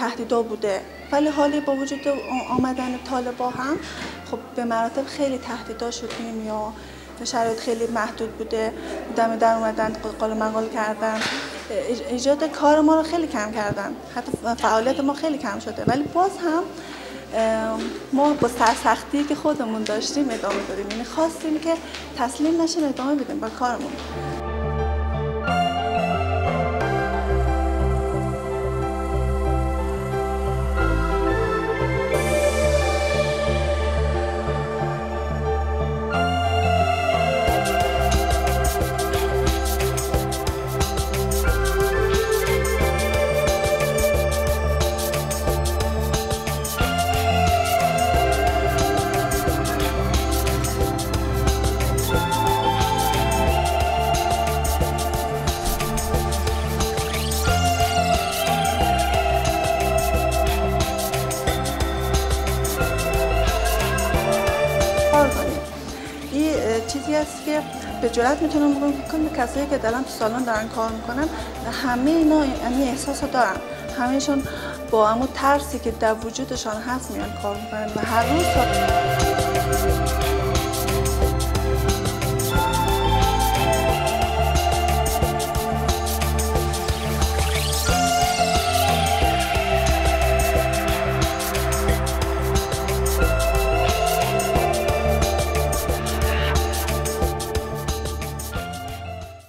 تهدیدا بوده، ولی حالی با وجود آمدن طالبا هم خب به مراتب خیلی تهدیدا شدیم یا شرایط خیلی محدود بوده، دم در اومدن، قال مقال کردن، ایجاد کار ما رو خیلی کم کردن، حتی فعالیت ما خیلی کم شده، ولی باز هم ما با سرسختی که خودمون داشتیم ادامه دادیم، یعنی خواستیم که تسلیم نشیم، ادامه بدیم با کارمون. این چیزی است که به جرات میتونم بگم که کسایی که دارن تو سالن دارن کار میکنن همه اینا این احساس رو دارن، همهشون با همون ترسی که در وجودشان هست میان کار میکنن و هر روز